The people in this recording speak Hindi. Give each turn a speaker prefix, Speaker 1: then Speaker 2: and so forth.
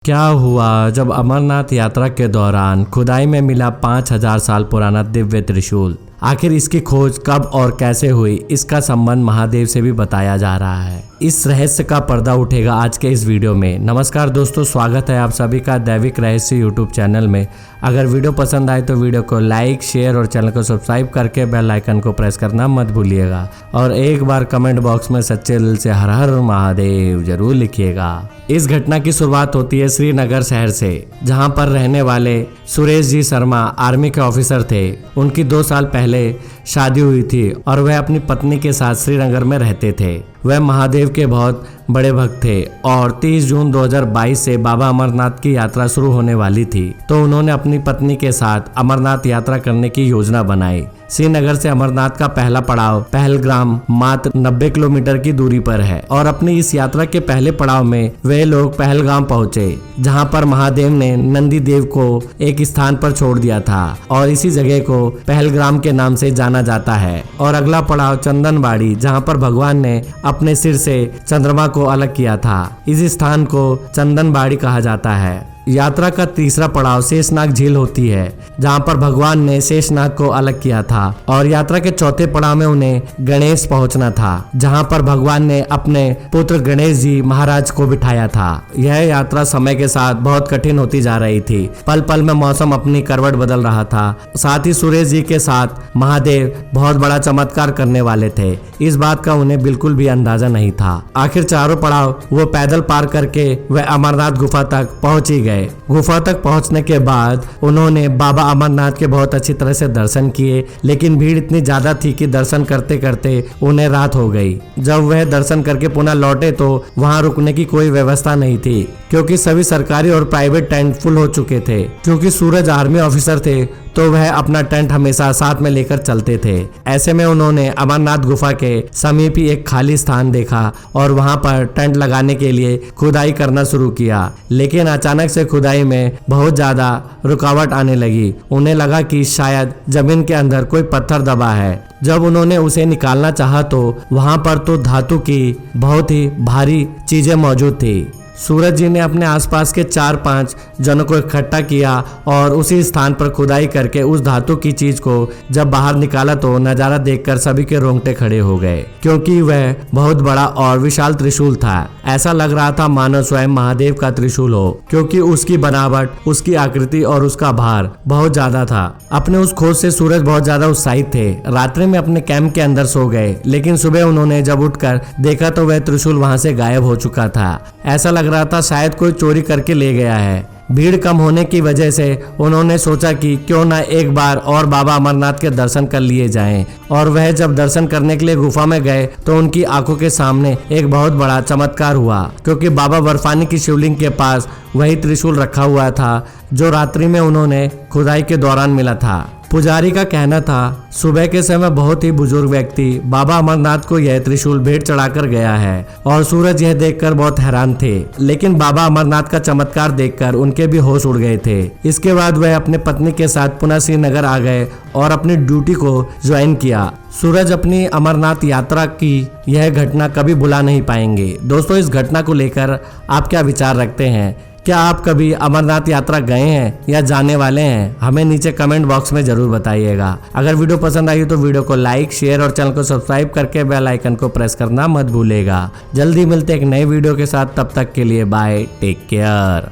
Speaker 1: क्या हुआ जब अमरनाथ यात्रा के दौरान खुदाई में मिला 5000 साल पुराना दिव्य त्रिशूल। आखिर इसकी खोज कब और कैसे हुई, इसका संबंध महादेव से भी बताया जा रहा है। इस रहस्य का पर्दा उठेगा आज के इस वीडियो में। नमस्कार दोस्तों, स्वागत है आप सभी का दैविक रहस्य यूट्यूब चैनल में। अगर वीडियो पसंद आए तो वीडियो को लाइक, शेयर और चैनल को सब्सक्राइब करके बेल आइकन को प्रेस करना मत भूलिएगा। और एक बार कमेंट बॉक्स में सच्चे दिल से हर हर महादेव जरूर लिखिएगा। इस घटना की शुरुआत होती है श्रीनगर शहर से, जहां पर रहने वाले सुरेश जी शर्मा आर्मी के ऑफिसर थे। उनकी 2 साल पहले शादी हुई थी और वह अपनी पत्नी के साथ श्रीनगर में रहते थे। वह महादेव के बहुत बड़े भक्त थे और 30 जून 2022 से बाबा अमरनाथ की यात्रा शुरू होने वाली थी, तो उन्होंने अपनी पत्नी के साथ अमरनाथ यात्रा करने की योजना बनाई। श्रीनगर से अमरनाथ का पहला पड़ाव पहलगाम मात्र 90 किलोमीटर की दूरी पर है और अपनी इस यात्रा के पहले पड़ाव में वे लोग पहलगाम पहुंचे, जहां पर महादेव ने नंदी देव को एक स्थान पर छोड़ दिया था और इसी जगह को पहलगाम के नाम से जाना जाता है। और अगला पड़ाव चंदनबाड़ी, जहां पर भगवान ने अपने सिर से चंद्रमा को अलग किया था। इस स्थान को चंदनबाड़ी कहा जाता है। यात्रा का तीसरा पड़ाव शेषनाग झील होती है, जहां पर भगवान ने शेषनाग को अलग किया था। और यात्रा के चौथे पड़ाव में उन्हें गणेश पहुंचना था, जहां पर भगवान ने अपने पुत्र गणेश जी महाराज को बिठाया था। यह यात्रा समय के साथ बहुत कठिन होती जा रही थी। पल पल में मौसम अपनी करवट बदल रहा था। साथ ही सुरेश जी के साथ महादेव बहुत बड़ा चमत्कार करने वाले थे, इस बात का उन्हें बिल्कुल भी अंदाजा नहीं था। आखिर चारों पड़ाव वो पैदल पार करके वह अमरनाथ गुफा तक पहुंच ही गए। गुफा तक पहुंचने के बाद उन्होंने बाबा अमरनाथ के बहुत अच्छी तरह से दर्शन किए, लेकिन भीड़ इतनी ज्यादा थी कि दर्शन करते करते उन्हें रात हो गई। जब वह दर्शन करके पुनः लौटे तो वहां रुकने की कोई व्यवस्था नहीं थी, क्योंकि सभी सरकारी और प्राइवेट टेंट फुल हो चुके थे। क्योंकि सूरज आर्मी ऑफिसर थे तो वह अपना टेंट हमेशा साथ में लेकर चलते थे। ऐसे में उन्होंने अमरनाथ गुफा के समीप ही एक खाली स्थान देखा और वहां पर टेंट लगाने के लिए खुदाई करना शुरू किया। लेकिन अचानक से खुदाई में बहुत ज्यादा रुकावट आने लगी। उन्हें लगा कि शायद जमीन के अंदर कोई पत्थर दबा है। जब उन्होंने उसे निकालना चाहा तो वहां पर तो धातु की बहुत ही भारी चीजें मौजूद थी। सूरज जी ने अपने आसपास के 4-5 जनों को इकट्ठा किया और उसी स्थान पर खुदाई करके उस धातु की चीज को जब बाहर निकाला तो नजारा देखकर सभी के रोंगटे खड़े हो गए, क्योंकि वह बहुत बड़ा और विशाल त्रिशूल था। ऐसा लग रहा था मानो स्वयं महादेव का त्रिशूल हो, क्योंकि उसकी बनावट, उसकी आकृति और उसका भार बहुत ज्यादा था। अपने उस खोज से सूरज बहुत ज्यादा उत्साहित थे। रात्रि में अपने कैंप के अंदर सो गए, लेकिन सुबह उन्होंने जब उठकर देखा तो वह त्रिशूल वहां से गायब हो चुका था। ऐसा लग रहा था शायद कोई चोरी करके ले गया है। भीड़ कम होने की वजह से उन्होंने सोचा कि क्यों ना एक बार और बाबा अमरनाथ के दर्शन कर लिए जाएं। और वह जब दर्शन करने के लिए गुफा में गए तो उनकी आंखों के सामने एक बहुत बड़ा चमत्कार हुआ, क्योंकि बाबा बर्फानी की शिवलिंग के पास वही त्रिशूल रखा हुआ था जो रात्रि में उन्होंने खुदाई के दौरान मिला था। पुजारी का कहना था सुबह के समय बहुत ही बुजुर्ग व्यक्ति बाबा अमरनाथ को यह त्रिशूल भेंट चढ़ाकर गया है। और सूरज यह देखकर बहुत हैरान थे, लेकिन बाबा अमरनाथ का चमत्कार देखकर उनके भी होश उड़ गए थे। इसके बाद वह अपने पत्नी के साथ पुनः श्रीनगर आ गए और अपनी ड्यूटी को ज्वाइन किया। सूरज अपनी अमरनाथ यात्रा की यह घटना कभी भुला नहीं पाएंगे। दोस्तों, इस घटना को लेकर आप क्या विचार रखते हैं? क्या आप कभी अमरनाथ यात्रा गए हैं या जाने वाले हैं? हमें नीचे कमेंट बॉक्स में जरूर बताइएगा। अगर वीडियो पसंद आई तो वीडियो को लाइक, शेयर और चैनल को सब्सक्राइब करके बेल आइकन को प्रेस करना मत भूलेगा। जल्दी मिलते एक नए वीडियो के साथ, तब तक के लिए बाय, टेक केयर।